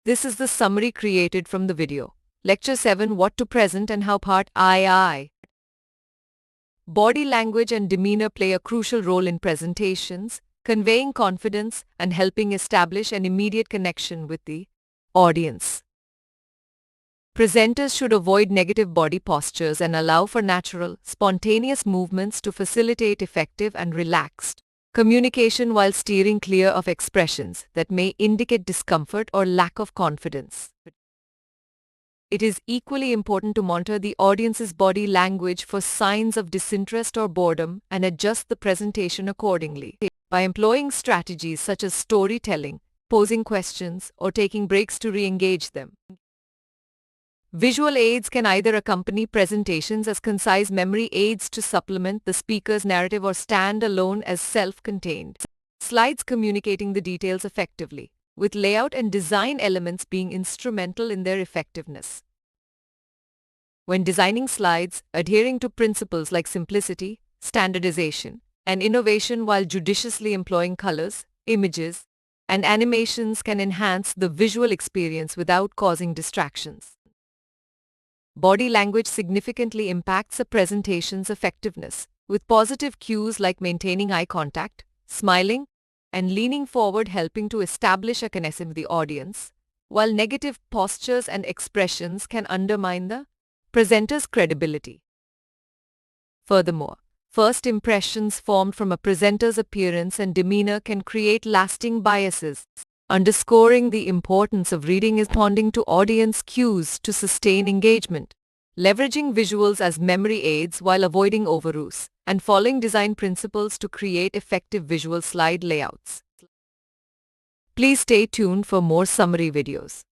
This is the summary created from the video. Lecture 7, What to Present and How Part II. Body language and demeanor play a crucial role in presentations, conveying confidence and helping establish an immediate connection with the audience. Presenters should avoid negative body postures and allow for natural, spontaneous movements to facilitate effective and relaxed communication while steering clear of expressions that may indicate discomfort or lack of confidence. It is equally important to monitor the audience's body language for signs of disinterest or boredom and adjust the presentation accordingly. By employing strategies such as storytelling, posing questions, or taking breaks to re-engage them. Visual aids can either accompany presentations as concise memory aids to supplement the speaker's narrative or stand alone as self-contained slides communicating the details effectively, with layout and design elements being instrumental in their effectiveness. When designing slides, adhering to principles like simplicity, standardization, and innovation while judiciously employing colors, images, and animations can enhance the visual experience without causing distractions. Body language significantly impacts a presentation's effectiveness, with positive cues like maintaining eye contact, smiling, and leaning forward helping to establish a connection with the audience, while negative postures and expressions can undermine the presenter's credibility. Furthermore, first impressions formed from a presenter's appearance and demeanor can create lasting biases, underscoring the importance of reading and responding to audience cues to sustain engagement. Leveraging visuals as memory aids while avoiding overuse, and following design principles to create effective visual slide layouts. Please stay tuned for more summary videos.